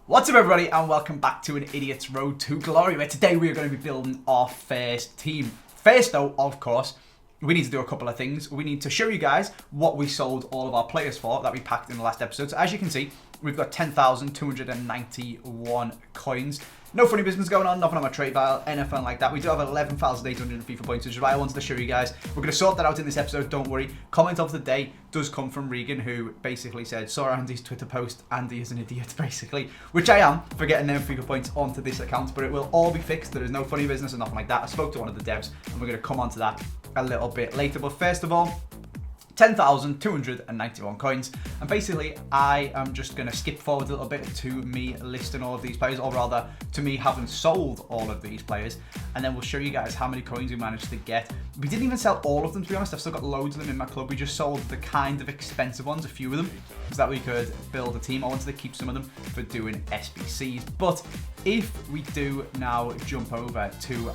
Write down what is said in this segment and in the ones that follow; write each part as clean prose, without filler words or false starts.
What's up everybody and welcome back to An Idiot's Road to Glory, where today we are going to be building our first team. First though, of course, we need to do a couple of things. We need to show you guys what we sold all of our players for that we packed in the last episode. So as you can see, we've got 10,291 coins. No funny business going on, nothing on my trade file, anything like that. We do have 11,800 FIFA points, which is why I wanted to show you guys. We're going to sort that out in this episode, don't worry. Comment of the day does come from Regan, who basically said, saw Andy's Twitter post, Andy is an idiot, basically. Which I am, for getting them FIFA points onto this account, but it will all be fixed. There is no funny business or nothing like that. I spoke to one of the devs, and we're going to come on to that a little bit later. But first of all, 10,291 coins, and basically I am just going to skip forward a little bit to me listing all of these players, or rather to me having sold all of these players, and then we'll show you guys how many coins we managed to get. We didn't even sell all of them, to be honest. I've still got loads of them in my club. We just sold the kind of expensive ones, a few of them, so that we could build a team. I wanted to keep some of them for doing SBCs, but if we do now jump over to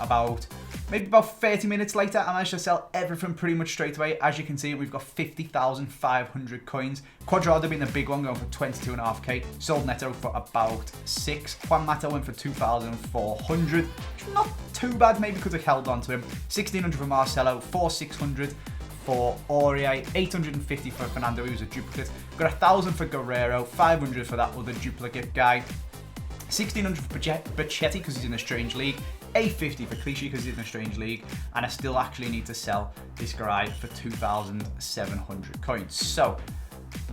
maybe about 30 minutes later, I managed to sell everything pretty much straight away. As you can see, we've got 50,500 coins. Quadrado being the big one, going for 22.5k. Sold Neto for about 6. Juan Mata went for 2,400. Not too bad, maybe could have held on to him. 1,600 for Marcelo, 4,600 for Aurier, 850 for Fernando, he was a duplicate. Got 1,000 for Guerrero, 500 for that other duplicate guy. 1,600 for Bacchetti because he's in a strange league. 850 for Clichy because he's in a strange league. And I still actually need to sell this guy for 2,700 coins. So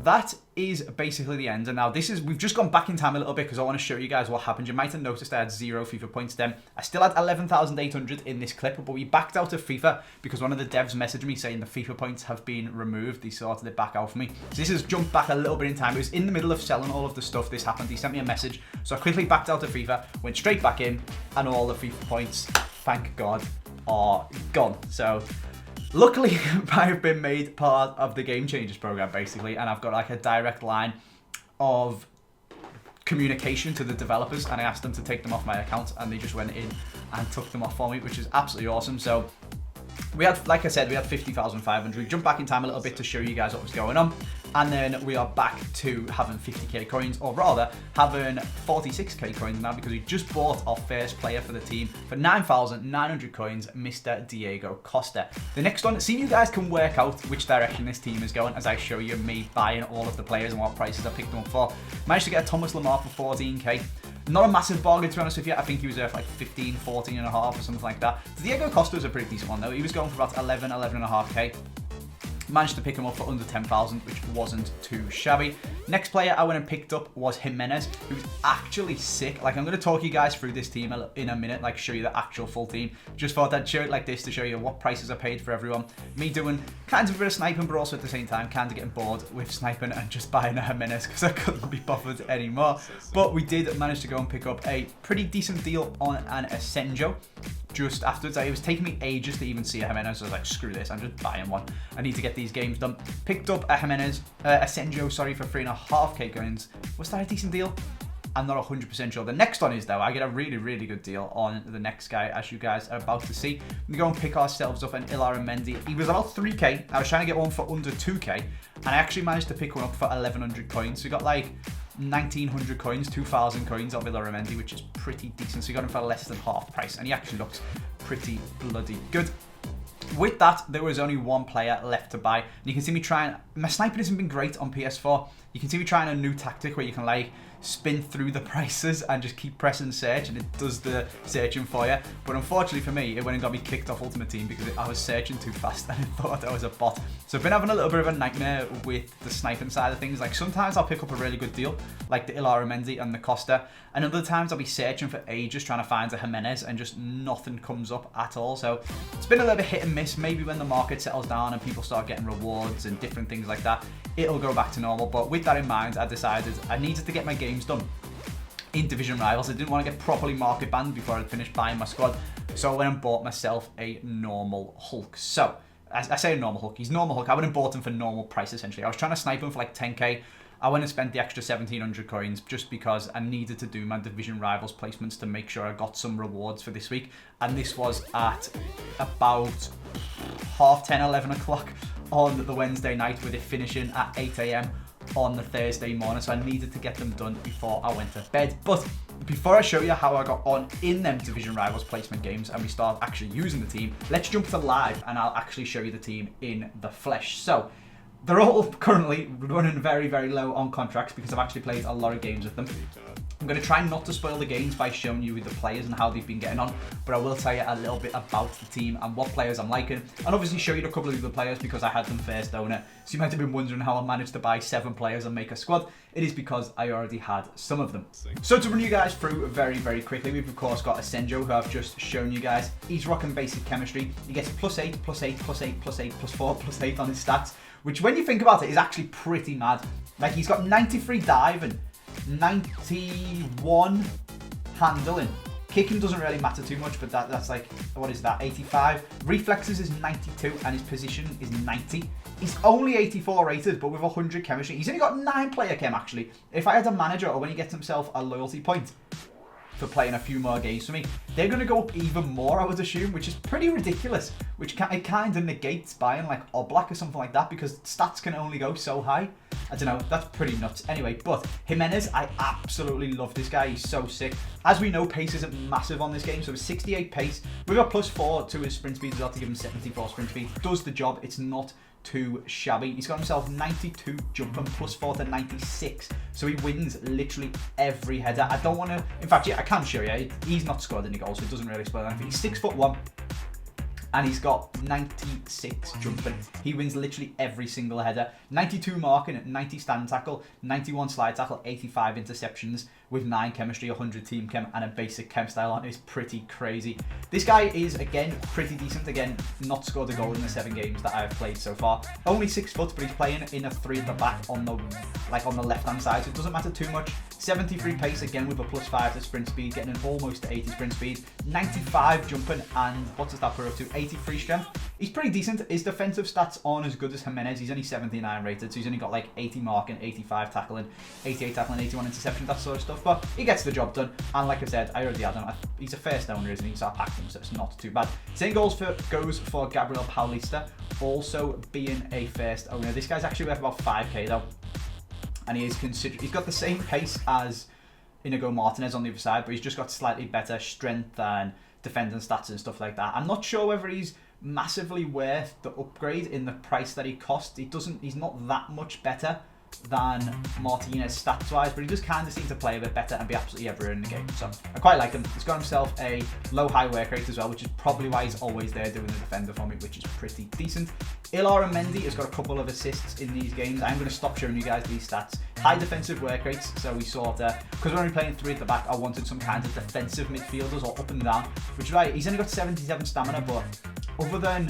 that is basically the end. And now we've just gone back in time a little bit because I want to show you guys what happened. You might have noticed I had 0 FIFA points then. I still had 11,800 in this clip, but we backed out of FIFA because one of the devs messaged me saying the FIFA points have been removed. He sorted it back out for me. So this has jumped back a little bit in time. It was in the middle of selling all of the stuff this happened. He sent me a message. So I quickly backed out of FIFA, went straight back in, and all the FIFA points, thank God, are gone. So luckily, I've been made part of the Game Changers program, basically, and I've got like a direct line of communication to the developers, and I asked them to take them off my account, and they just went in and took them off for me, which is absolutely awesome. So we had, like I said, we had 50,500. We jumped back in time a little bit to show you guys what was going on. And then we are back to having 50k coins, or rather having 46k coins now, because we just bought our first player for the team for 9,900 coins, Mr. Diego Costa. The next one, see if you guys can work out which direction this team is going as I show you me buying all of the players and what prices I picked them up for. Managed to get a Thomas Lamar for 14k. Not a massive bargain, to be honest with you. I think he was there for like 15, 14 and a half or something like that. Diego Costa was a pretty decent one though. He was going for about 11 and a half k. Managed to pick him up for under 10,000, which wasn't too shabby. Next player I went and picked up was Jimenez, who's actually sick. Like, I'm going to talk you guys through this team in a minute, like show you the actual full team. Just thought I'd show it like this to show you what prices I paid for everyone. Me doing kind of a bit of sniping, but also at the same time kind of getting bored with sniping and just buying a Jimenez because I couldn't be bothered anymore. But we did manage to go and pick up a pretty decent deal on an Asenjo. Just afterwards, it was taking me ages to even see a Jimenez. So I was like, screw this, I'm just buying one. I need to get these games done. Picked up a Asenjo, sorry, for 3.5k coins. Was that a decent deal? I'm not 100% sure. The next one is, though, I get a really, really good deal on the next guy, as you guys are about to see. We go and pick ourselves up an Ilara Mendy. He was about 3k. I was trying to get one for under 2k, and I actually managed to pick one up for 1,100 coins. So we got like 1,900 coins, 2,000 coins of Ilara Mendy, which is pretty decent. So we got him for less than half price, and he actually looks pretty bloody good. With that, there was only one player left to buy. And you can see me trying, my sniping hasn't been great on PS4. You can see me trying a new tactic where you can like spin through the prices and just keep pressing search and it does the searching for you. But unfortunately for me, it went and got me kicked off Ultimate Team because I was searching too fast and I thought I was a bot. So I've been having a little bit of a nightmare with the sniping side of things. Like sometimes I'll pick up a really good deal, like the Ilara Mendy and the Costa. And other times I'll be searching for ages trying to find a Jimenez and just nothing comes up at all. So it's been a little bit hit and miss. Maybe when the market settles down and people start getting rewards and different things like that, it'll go back to normal. But with that in mind, I decided I needed to get my games done in Division Rivals. I didn't want to get properly market banned before I'd finished buying my squad. So I went and bought myself a normal Hulk. So I say a normal Hulk. He's normal Hulk. I went and bought him for normal price, essentially. I was trying to snipe him for like 10k. I went and spent the extra 1,700 coins just because I needed to do my Division Rivals placements to make sure I got some rewards for this week. And this was at about 10:30, 11 o'clock on the Wednesday night, with it finishing at 8 AM on the Thursday morning, so I needed to get them done before I went to bed. But before I show you how I got on in them Division Rivals placement games and we start actually using the team, let's jump to live and I'll actually show you the team in the flesh. So they're all currently running very, very low on contracts because I've actually played a lot of games with them. I'm going to try not to spoil the games by showing you the players and how they've been getting on, but I will tell you a little bit about the team and what players I'm liking, and obviously show you a couple of the players because I had them first owner. So you might have been wondering how I managed to buy 7 players and make a squad. It is because I already had some of them. So to run you guys through very, very quickly, we've of course got Asenjo, who I've just shown you guys. He's rocking basic chemistry. He gets +8, +8, +8, +8, +4, +8 on his stats, which when you think about it is actually pretty mad. Like, he's got 93 diving, 91 handling. Kicking doesn't really matter too much, but that's like, what is that, 85? Reflexes is 92 and his position is 90. He's only 84 rated, but with 100 chemistry. He's only got 9 player chem actually. If I had a manager, or when he gets himself a loyalty point for playing a few more games for me, they're going to go up even more, I would assume, which is pretty ridiculous, which it kind of negates buying like Oblak or something like that because stats can only go so high. I don't know, that's pretty nuts. Anyway, but Jimenez, I absolutely love this guy. He's so sick. As we know, pace isn't massive on this game, so 68 pace. We've got +4 to his sprint speed as well to give him 74 sprint speed. Does the job. It's not too shabby. He's got himself 92 jumping, +4 to 96. So he wins literally every header. I don't want to, in fact, yeah, I can show you. He's not scored any goals, so it doesn't really spoil anything. He's 6'1". And he's got 96 jumping. He wins literally every single header. 92 marking, 90 stand tackle, 91 slide tackle, 85 interceptions with 9 chemistry, 100 team chem, and a basic chem style on. It's pretty crazy. This guy is, again, pretty decent. Again, not scored a goal in the 7 games that I've played so far. Only 6 foot, but he's playing in a 3 at the back on the left-hand side, so it doesn't matter too much. 73 pace, again with a +5 to sprint speed, getting an almost 80 sprint speed. 95 jumping, and what does that put up to? 83 strength. He's pretty decent. His defensive stats aren't as good as Jimenez. He's only 79 rated, so he's only got like 80 marking, 85 tackling, 88 tackling, 81 interception, that sort of stuff. But he gets the job done. And like I said, I already had him. He's a first owner, isn't he? So I packed him, so it's not too bad. Same goes for Gabriel Paulista, also being a first owner. This guy's actually worth about 5k though. And he's got the same pace as Inigo Martinez on the other side, but he's just got slightly better strength and defending stats and stuff like that. I'm not sure whether he's massively worth the upgrade in the price that he costs. He's not that much better than Martinez stats wise, but he just kind of seems to play a bit better and be absolutely everywhere in the game. So I quite like him. He's got himself a low high work rate as well, which is probably why he's always there doing the defender for me, which is pretty decent. Ilar Mendy has got a couple of assists in these games. I'm going to stop showing you guys these stats. High defensive work rates, so we sort of, because we're only playing 3 at the back, I wanted some kind of defensive midfielders or up and down, which is right. He's only got 77 stamina, but other than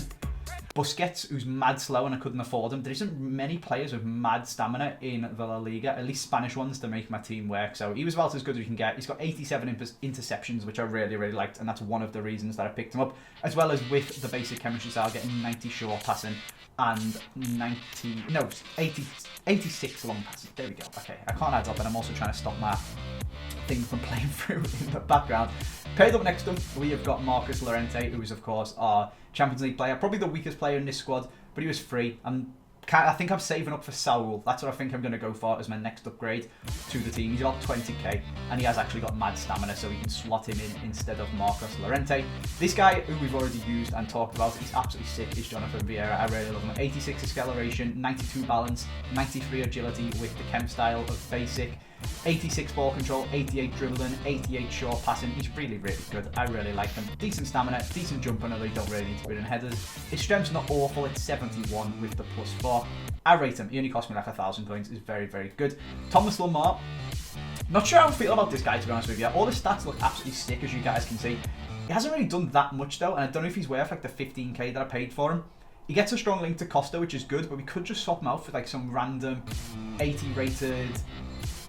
Busquets, who's mad slow and I couldn't afford him, there isn't many players with mad stamina in the La Liga, at least Spanish ones, to make my team work. So he was about as good as you can get. He's got 87 interceptions, which I really, really liked, and that's one of the reasons that I picked him up, as well as with the basic chemistry style, getting 90 short passing and 86 long passing. There we go. Okay, I can't add up, and I'm also trying to stop my thing from playing through in the background. Paired up next to him, we have got Marcus Llorente, who is, of course, our Champions League player. Probably the weakest player in this squad, but he was free. I think I'm saving up for Saul. That's what I think I'm going to go for as my next upgrade to the team. He's about 20k, and he has actually got mad stamina, so we can slot him in instead of Marcos Llorente. This guy, who we've already used and talked about, he's absolutely sick, is Jonathan Vieira. I really love him. 86 acceleration, 92 balance, 93 agility with the chem style of basic, 86 ball control, 88 dribbling, 88 short passing. He's really, really good. I really like him. Decent stamina, decent jumping, although you don't really need to put in headers. His strength's not awful. It's 71 with the +4. I rate him. He only cost me like 1,000 coins. He's very, very good. Thomas Lamar. Not sure how I feel about this guy, to be honest with you. All the stats look absolutely sick, as you guys can see. He hasn't really done that much, though, and I don't know if he's worth like the 15k that I paid for him. He gets a strong link to Costa, which is good, but we could just swap him out for like some random 80 rated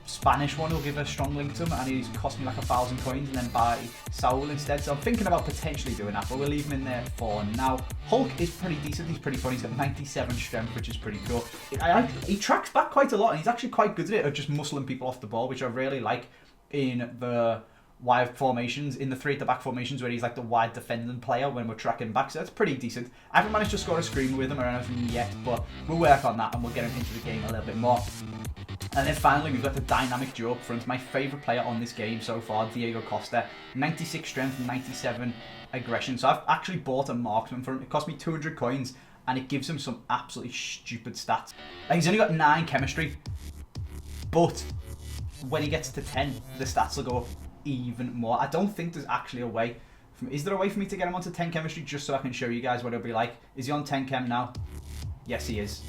Spanish one. Will give a strong link to him, and he's cost me like 1,000 coins, and then buy Saul instead. So I'm thinking about potentially doing that, but we'll leave him in there for now. Hulk is pretty decent. He's pretty fun. He's got 97 strength, which is pretty cool. He tracks back quite a lot, and he's actually quite good at it, of just muscling people off the ball, which I really like in the wide formations, in the 3 at the back formations where he's like the wide defending player when we're tracking back. So that's pretty decent. I haven't managed to score a screen with him or anything yet, but we'll work on that and we'll get him into the game a little bit more. And then finally, we've got the dynamic duo up front. My favourite player on this game so far, Diego Costa. 96 strength, 97 aggression. So I've actually bought a marksman for him. It cost me 200 coins, and it gives him some absolutely stupid stats. Like, he's only got 9 chemistry, but when he gets to 10, the stats will go up even more. I don't think there's actually a way. Is there a way for me to get him onto 10 chemistry just so I can show you guys what it'll be like? Is he on 10 chem now? Yes, he is.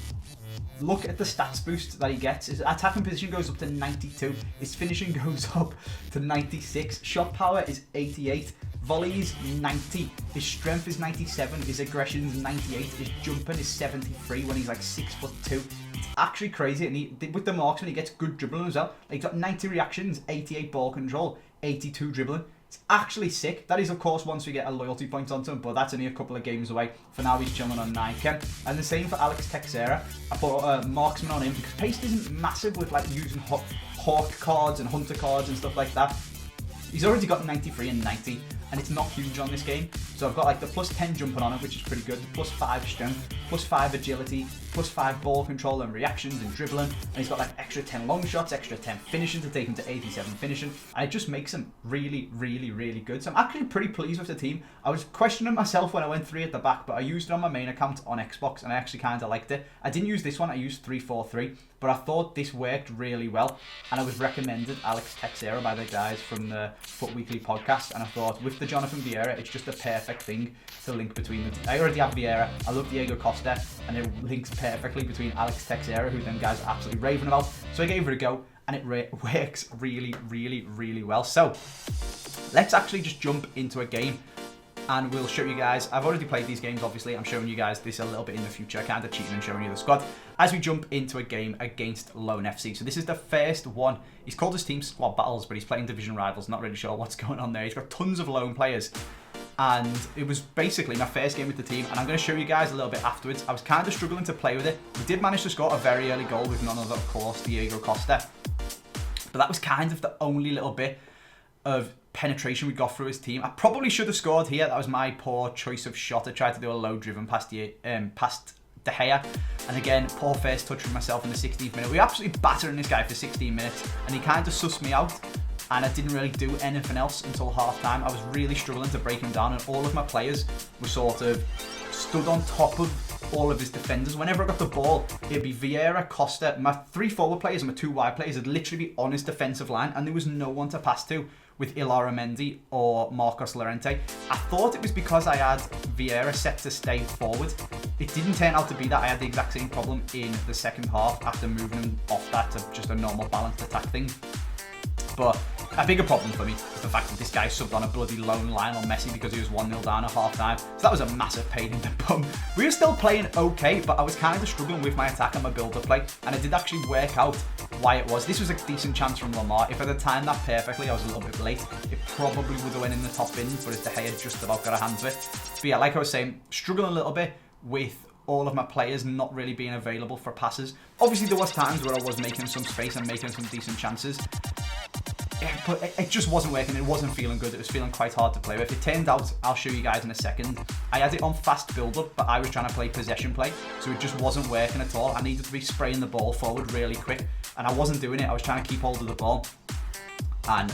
Look at the stats boost that he gets. His attacking position goes up to 92. His finishing goes up to 96. Shot power is 88. Volleys 90. His strength is 97. His aggression is 98. His jumping is 73 when he's like 6'2". It's actually crazy. And with the marksman, he gets good dribbling as well. Like, he's got 90 reactions, 88 ball control, 82 dribbling. It's actually sick. That is, of course, once we get a loyalty point onto him, but that's only a couple of games away. For now, he's chilling on 9 chem. And the same for Alex Teixeira. I put a marksman on him because pace isn't massive with like using hawk cards and hunter cards and stuff like that. He's already got 93 and 90, and it's not huge on this game. So I've got like the plus 10 jumping on it, which is pretty good. The plus 5 strength, plus 5 agility, plus 5 ball control and reactions and dribbling. And he's got like extra 10 long shots, extra 10 finishing to take him to 87 finishing. And it just makes him really, really, really good. So I'm actually pretty pleased with the team. I was questioning myself when I went 3 at the back, but I used it on my main account on Xbox, and I actually kind of liked it. I didn't use this one, I used 3-4-3. But I thought this worked really well, and I was recommended Alex Teixeira by the guys from the Foot Weekly podcast, and I thought with the Jonathan Vieira, it's just a perfect thing to link between them. I already have Vieira, I love Diego Costa, and it links perfectly between Alex Teixeira, who them guys are absolutely raving about. So I gave it a go, and it works really, really, really well. So let's actually just jump into a game, and we'll show you guys. I've already played these games, obviously. I'm showing you guys this a little bit in the future, kind of cheating and showing you the squad as we jump into a game against Lone FC. So this is the first one. He's called his team Squad Battles, but he's playing Division Rivals. Not really sure what's going on there. He's got tons of lone players, and it was basically my first game with the team, and I'm going to show you guys a little bit afterwards. I was kind of struggling to play with it. We did manage to score a very early goal with none other, of course, Diego Costa, but that was kind of the only little bit of penetration we got through his team. I probably should have scored here. That was my poor choice of shot. I tried to do a low driven past De Gea, and again, poor first touch from myself in the 16th minute. We were absolutely battering this guy for 16 minutes, and he kind of sussed me out, and I didn't really do anything else until half time. I was really struggling to break him down, and all of my players were sort of stood on top of all of his defenders. Whenever I got the ball, it'd be Vieira, Costa, my 3 forward players and my 2 wide players would literally be on his defensive line, and there was no one to pass to with Ilara Mendy or Marcos Llorente. I thought it was because I had Vieira set to stay forward. It didn't turn out to be that. I had the exact same problem in the second half after moving him off that to just a normal balanced attack thing. But a bigger problem for me is the fact that this guy subbed on a bloody lone Lionel Messi because he was 1-0 down at half time. So that was a massive pain in the bum. We were still playing okay, but I was kind of struggling with my attack and my build-up play, and I did actually work out why it was. This was a decent chance from Lamar. If I had timed that perfectly, I was a little bit late. It probably would have went in the top bins, but De Gea just about got a hand of it. But yeah, like I was saying, struggling a little bit with all of my players not really being available for passes. Obviously, there was times where I was making some space and making some decent chances. But it just wasn't working. It wasn't feeling good. It was feeling quite hard to play with. It turned out, I'll show you guys in a second, I had it on fast build-up, but I was trying to play possession play, so it just wasn't working at all. I needed to be spraying the ball forward really quick, and I wasn't doing it. I was trying to keep hold of the ball. And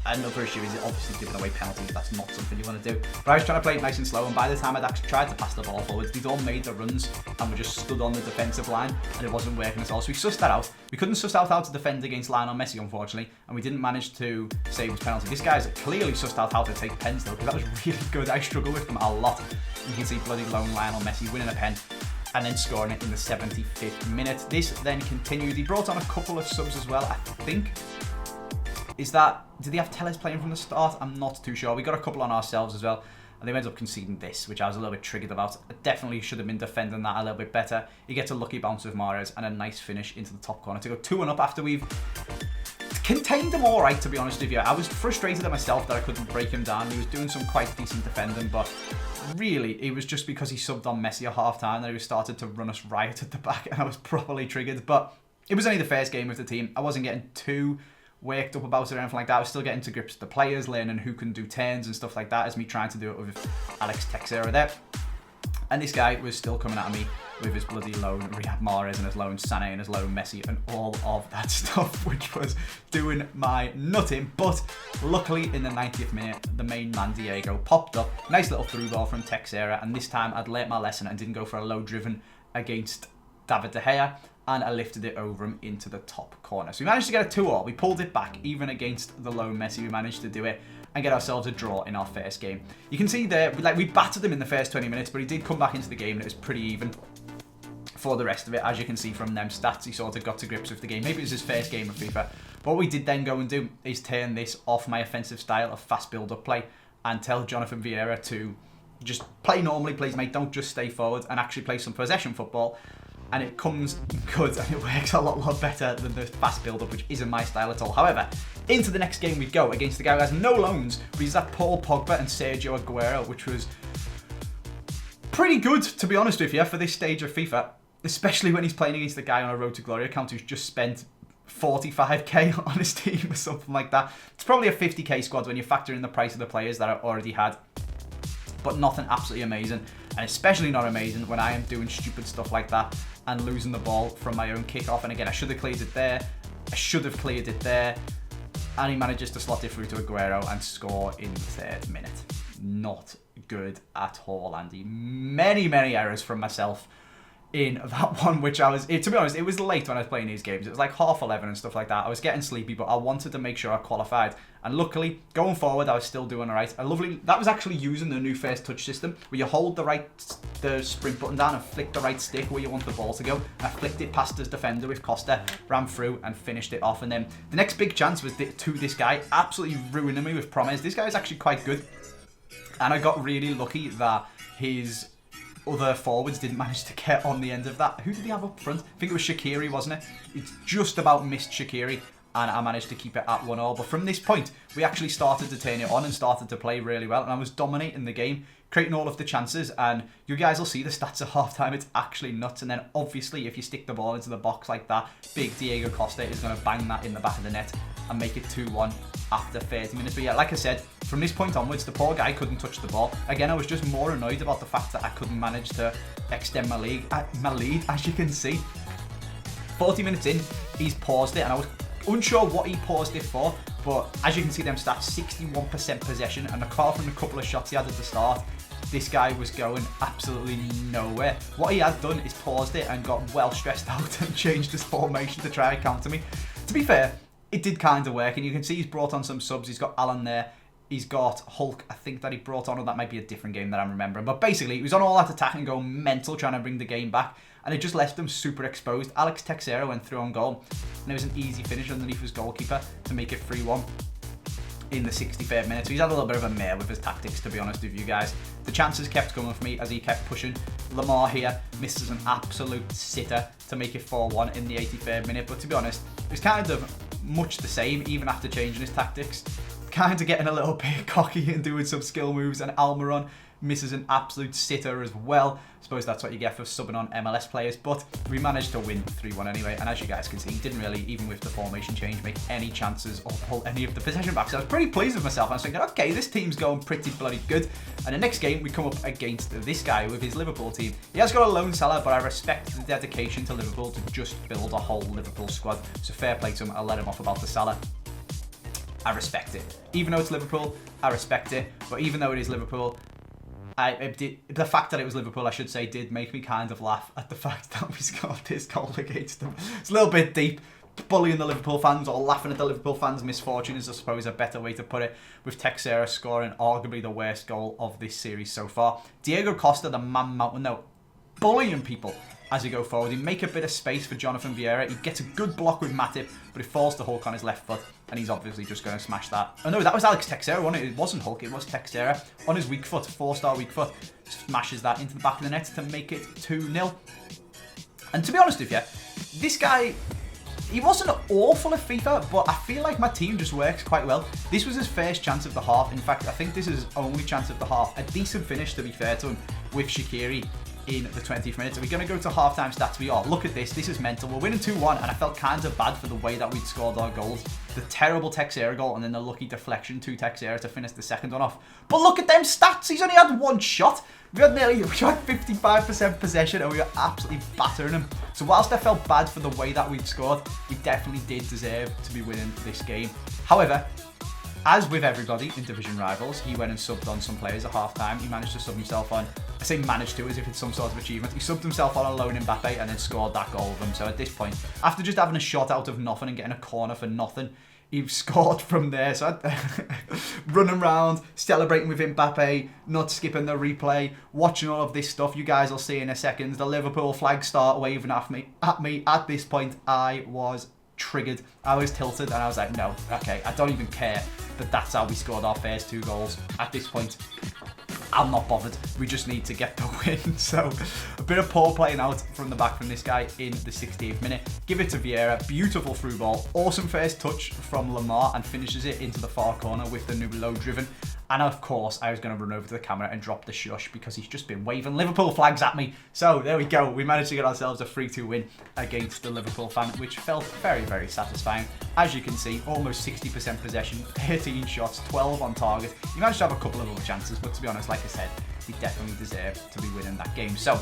another issue is obviously giving away penalties. That's not something you want to do. But I was trying to play it nice and slow, and by the time I'd actually tried to pass the ball forwards, they'd all made the runs and were just stood on the defensive line, and it wasn't working at all. So we sussed that out. We couldn't suss out how to defend against Lionel Messi, unfortunately, and we didn't manage to save his penalty. This guy's clearly sussed out how to take pens, though, because that was really good. I struggle with them a lot. You can see bloody lone Lionel Messi winning a pen and then scoring it in the 75th minute. This then continued. He brought on a couple of subs as well, I think. Did they have Tellez playing from the start? I'm not too sure. We got a couple on ourselves as well, and they ended up conceding this, which I was a little bit triggered about. I definitely should have been defending that a little bit better. He gets a lucky bounce with Mahrez and a nice finish into the top corner to go 2-1 up after we've contained him all right, to be honest with you. I was frustrated at myself that I couldn't break him down. He was doing some quite decent defending, but really, it was just because he subbed on Messi at half-time that he started to run us riot at the back, and I was properly triggered. But it was only the first game with the team. I wasn't getting too worked up about it or anything like that. I was still getting to grips with the players, learning who can do turns and stuff like that, as me trying to do it with Alex Teixeira there. And this guy was still coming at me with his bloody loan Riyad Mahrez and his loan Sané and his loan Messi and all of that stuff, which was doing my nutting. But luckily in the 90th minute, the main man Diego popped up. Nice little through ball from Teixeira, and this time I'd learnt my lesson and didn't go for a low driven against David De Gea, and I lifted it over him into the top corner. So we managed to get a 2-2. We pulled it back, even against the lone Messi. We managed to do it and get ourselves a draw in our first game. You can see there, we battered him in the first 20 minutes, but he did come back into the game and it was pretty even for the rest of it. As you can see from them stats, he sort of got to grips with the game. Maybe it was his first game of FIFA. But what we did then go and do is turn this off my offensive style of fast build-up play and tell Jonathan Vieira to just play normally, please, mate. Don't just stay forward, and actually play some possession football. And it comes good and it works a lot better than the fast build-up, which isn't my style at all. However, into the next game we go against the guy who has no loans, but he's that Paul Pogba and Sergio Aguero, which was pretty good, to be honest with you, for this stage of FIFA, especially when he's playing against the guy on a Road to Glory account who's just spent 45k on his team or something like that. It's probably a 50k squad when you factor in the price of the players that I already had, but nothing absolutely amazing, and especially not amazing when I am doing stupid stuff like that and losing the ball from my own kickoff. And again, I should have cleared it there. I should have cleared it there. And he manages to slot it through to Aguero and score in the 3rd minute. Not good at all, Andy. Many errors from myself in that one, which to be honest, it was late when I was playing these games. It was like 11:30 and stuff like that. I was getting sleepy, but I wanted to make sure I qualified. And luckily, going forward, I was still doing all right. That was actually using the new first touch system, where you hold the sprint button down and flick the right stick where you want the ball to go. And I flicked it past his defender with Costa, ran through and finished it off. And then the next big chance was to this guy, absolutely ruining me with Promes. This guy is actually quite good. And I got really lucky that his other forwards didn't manage to get on the end of that. Who did he have up front? I think it was Shaqiri, wasn't it? It's just about missed Shaqiri, and I managed to keep it at 1-1. But from this point, we actually started to turn it on and started to play really well, and I was dominating the game, creating all of the chances, and you guys will see the stats at halftime. It's actually nuts. And then obviously, if you stick the ball into the box like that, big Diego Costa is going to bang that in the back of the net and make it 2-1 after 30 minutes. But yeah, like I said, from this point onwards, the poor guy couldn't touch the ball. Again, I was just more annoyed about the fact that I couldn't manage to extend my lead, as you can see. 40 minutes in, he's paused it, and I was unsure what he paused it for, but as you can see them stats, 61% possession, and apart from a couple of shots he had at the start, this guy was going absolutely nowhere. What he has done is paused it and got well stressed out and changed his formation to try and counter me. To be fair, it did kind of work, and you can see he's brought on some subs. He's got Alan there. He's got Hulk, I think, that he brought on, or that might be a different game that I'm remembering. But basically, he was on all that attack and going mental, trying to bring the game back, and it just left them super exposed. Alex Teixeira went through on goal, and it was an easy finish underneath his goalkeeper to make it 3-1 in the 63rd minute. So he's had a little bit of a mare with his tactics, to be honest with you guys. The chances kept coming for me as he kept pushing. Lamar here misses an absolute sitter to make it 4-1 in the 83rd minute. But to be honest, it was kind of much the same, even after changing his tactics. Kind of getting a little bit cocky and doing some skill moves, and Almiron misses an absolute sitter as well. I suppose that's what you get for subbing on MLS players, but we managed to win 3-1 anyway, and as you guys can see, he didn't really, even with the formation change, make any chances or pull any of the possession back. So I was pretty pleased with myself. I was thinking, okay, this team's going pretty bloody good. And the next game, we come up against this guy with his Liverpool team. He has got a loan seller, but I respect the dedication to Liverpool to just build a whole Liverpool squad. So fair play to him. I'll let him off about the seller. I respect it. Even though it's Liverpool, I respect it. But even though it is Liverpool, the fact that it was Liverpool, I should say, did make me kind of laugh at the fact that we scored this goal against them. It's a little bit deep, bullying the Liverpool fans or laughing at the Liverpool fans' misfortune is, I suppose, a better way to put it, with Teixeira scoring arguably the worst goal of this series so far. Diego Costa, the man mountain, though, bullying people as he go forward. He make a bit of space for Jonathan Vieira. He gets a good block with Matip, but it falls to Hulk on his left foot, and he's obviously just going to smash that. Oh no, that was Alex Teixeira, wasn't it? It wasn't Hulk, it was Teixeira. On his weak foot, 4-star weak foot, smashes that into the back of the net to make it 2-0. And to be honest with you, this guy, he wasn't awful at FIFA, but I feel like my team just works quite well. This was his first chance of the half. In fact, I think this is his only chance of the half. A decent finish, to be fair to him, with Shaqiri in the 20th minute. So we're going to go to half-time stats. We are. Look at this. This is mental. We're winning 2-1, and I felt kind of bad for the way that we'd scored our goals. The terrible Texera goal, and then the lucky deflection to Texera to finish the second one off. But look at them stats. He's only had one shot. We had 55% possession, and we were absolutely battering him. So whilst I felt bad for the way that we'd scored, we definitely did deserve to be winning this game. However, as with everybody in Division Rivals, he went and subbed on some players at half-time. He managed to sub himself on, I say managed to as if it's some sort of achievement. He subbed himself on alone in Mbappe and then scored that goal with him. So at this point, after just having a shot out of nothing and getting a corner for nothing, he scored from there. So running around, celebrating with Mbappe, not skipping the replay, watching all of this stuff. You guys will see in a second. The Liverpool flag start waving at me. At this point, I was triggered. I was tilted, and I was like, no, okay, I don't even care that that's how we scored our first 2 goals. At this point, I'm not bothered. We just need to get the win. So a bit of poor playing out from the back from this guy in the 68th minute. Give it to Vieira. Beautiful through ball. Awesome first touch from Lamar, and finishes it into the far corner with the new low driven. And of course, I was going to run over to the camera and drop the shush because he's just been waving Liverpool flags at me. So there we go. We managed to get ourselves a 3-2 win against the Liverpool fan, which felt very, very satisfying. As you can see, almost 60% possession, 13 shots, 12 on target. You managed to have a couple of other chances, but to be honest, like I said, we definitely deserve to be winning that game. So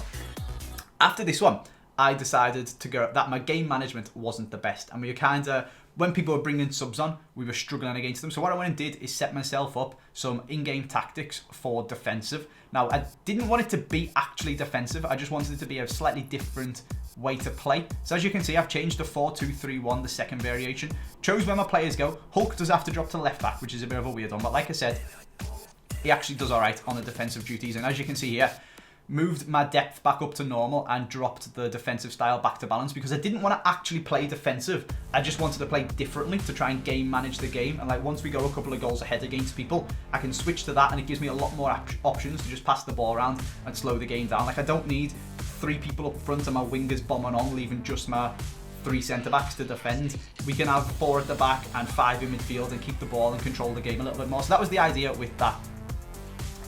after this one, I decided to go that my game management wasn't the best, and we were kind of, when people were bringing subs on, we were struggling against them. So what I went and did is set myself up some in-game tactics for defensive. Now, I didn't want it to be actually defensive. I just wanted it to be a slightly different way to play. So as you can see, I've changed to 4-2-3-1, the second variation. Chose where my players go. Hulk does have to drop to left back, which is a bit of a weird one. But like I said, he actually does all right on the defensive duties. And as you can see here, moved my depth back up to normal and dropped the defensive style back to balance because I didn't want to actually play defensive. I just wanted to play differently to try and game manage the game. And like once we go a couple of goals ahead against people, I can switch to that, and it gives me a lot more options to just pass the ball around and slow the game down. Like I don't need 3 people up front and my wingers bombing on, leaving just my 3 centre-backs to defend. We can have 4 at the back and 5 in midfield and keep the ball and control the game a little bit more. So that was the idea with that.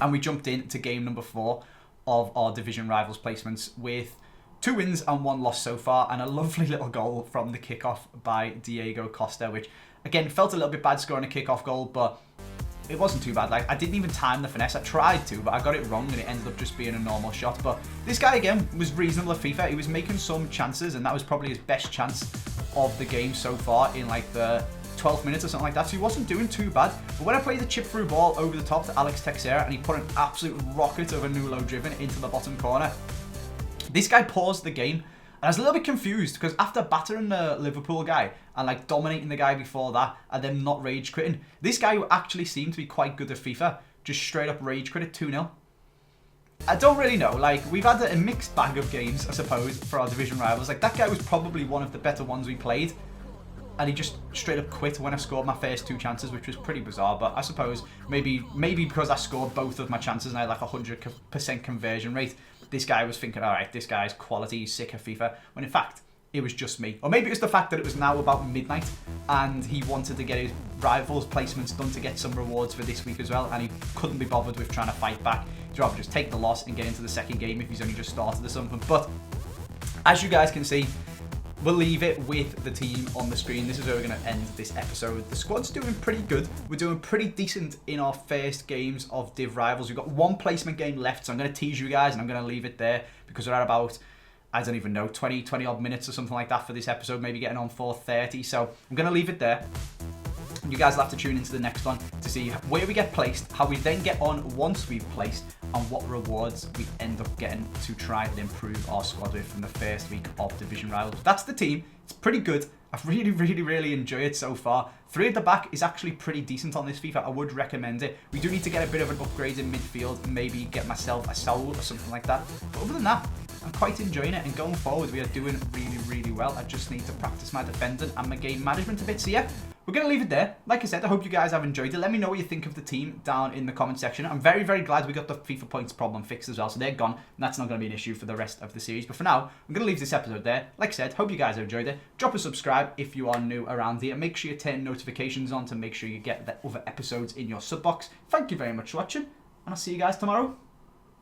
And we jumped into game number 4 of our Division Rivals placements with 2 wins and 1 loss so far, and a lovely little goal from the kickoff by Diego Costa, which again felt a little bit bad scoring a kickoff goal, but it wasn't too bad. Like I didn't even time the finesse. I tried to, but I got it wrong and it ended up just being a normal shot. But this guy again was reasonable at FIFA. He was making some chances, and that was probably his best chance of the game so far in like the 12 minutes or something like that, so he wasn't doing too bad. But when I played the chip through ball over the top to Alex Texera, and he put an absolute rocket of a Nulo driven into the bottom corner, this guy paused the game, and I was a little bit confused because after battering the Liverpool guy and like dominating the guy before that and then not rage quitting, this guy actually seemed to be quite good at FIFA, just straight up rage quit at 2-0. I don't really know, like we've had a mixed bag of games, I suppose, for our Division Rivals. Like that guy was probably one of the better ones we played, and he just straight up quit when I scored my first 2 chances, which was pretty bizarre. But I suppose maybe because I scored both of my chances and I had like 100% conversion rate, this guy was thinking, all right, this guy's quality, he's sick of FIFA, when in fact it was just me. Or maybe it was the fact that it was now about midnight and he wanted to get his Rivals placements done to get some rewards for this week as well, and he couldn't be bothered with trying to fight back. He'd rather just take the loss and get into the second game if he's only just started or something. But as you guys can see, we'll leave it with the team on the screen. This is where we're going to end this episode. The squad's doing pretty good. We're doing pretty decent in our first games of Div Rivals. We've got 1 placement game left, so I'm going to tease you guys and I'm going to leave it there because we're at about, I don't even know, 20 odd minutes or something like that for this episode, maybe getting on 4:30. So I'm going to leave it there. You guys will have to tune into the next one to see where we get placed, how we then get on once we've placed, and what rewards we end up getting to try and improve our squad with from the first week of Division Rivals. That's the team. It's pretty good. I've really enjoyed it so far. 3 at the back is actually pretty decent on this FIFA. I would recommend it. We do need to get a bit of an upgrade in midfield, maybe get myself a soul or something like that. But other than that, I'm quite enjoying it, and going forward we are doing really well. I just need to practice my defending and my game management a bit. So yeah, we're going to leave it there. Like I said, I hope you guys have enjoyed it. Let me know what you think of the team down in the comment section. I'm very glad we got the FIFA points problem fixed as well, so they're gone, and that's not going to be an issue for the rest of the series. But for now, I'm going to leave this episode there. Like I said, hope you guys have enjoyed it. Drop a subscribe if you are new around here. Make sure you turn notifications on to make sure you get the other episodes in your sub box. Thank you very much for watching, and I'll see you guys tomorrow.